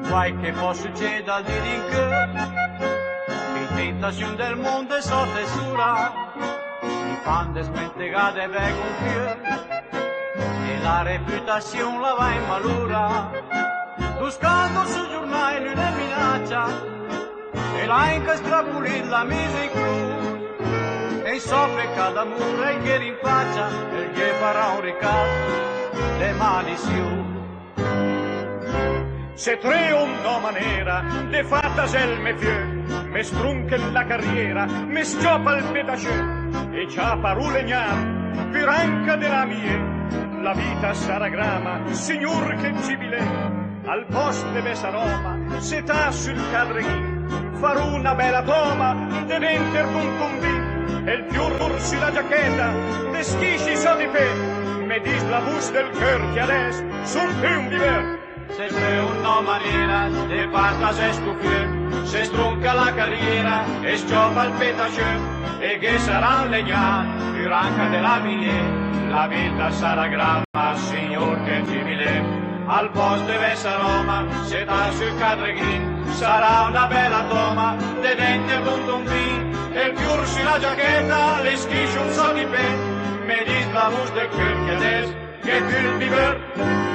Guai che può succedere al dire che tentazioni del mondo e sorte sura mi fanno desmentegare e vengono più e la reputazione la va in malura lo scaldo sul giornale una minaccia e la incastra pulita la mise in cru e sopra cada muro e che rinfaccia e che farà un ricatto le malicioni. Se tre una maniera de fatta selme fieu, me strunche la carriera, me scioppa il pedacè, e già parole gnam, piranca della mia, la vita sarà grama, signor che gibile, al posto de besa Roma, se ta sul cadreghin, farò una bella toma, de venter d'un convin, e il fior sulla giacchetta, de schisci so di pe, me dis la bus del cœur che adesso son più un viver. Se c'è una maniera de farla se stufie, se strunca la carriera e scioppa il petacè, e che sarà legnato, più ranca della mia, la vita sarà grama, signor che civile, al posto deve essere Roma, se da sul cadreghin, sarà una bella toma, de denti e un vin, e più sulla giacchetta, le schisci un so di pe, me dis la bus del cœur che adesso, che più il viver.